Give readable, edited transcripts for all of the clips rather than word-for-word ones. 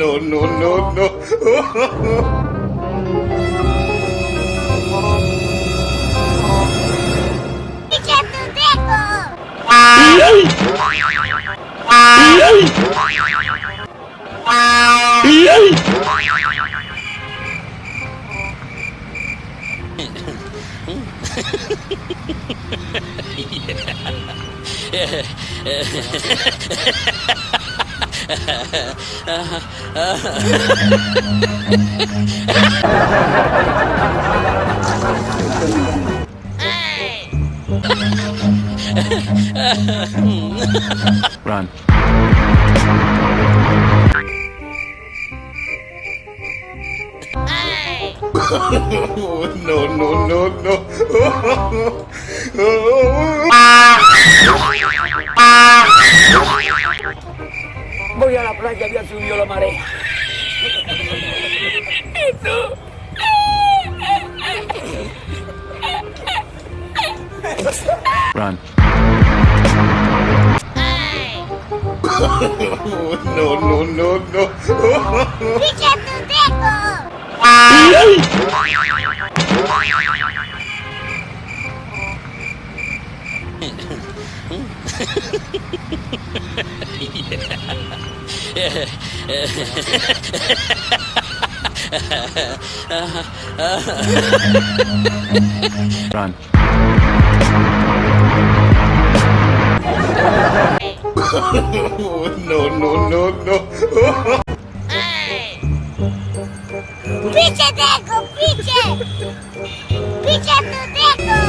no, no, no, no. Run. No, no, no, no. Voy a la playa, ya subió la marea. Run. No, no, no, no. Run. No, no, no, no. ¡Piche, Deco! ¡Piche! ¡Piche tu Deco!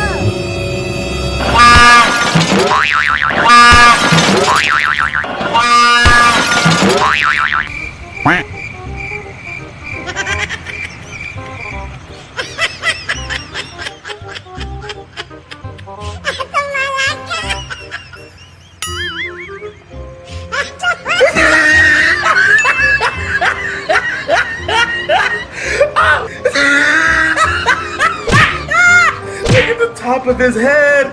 Look at the top of his head.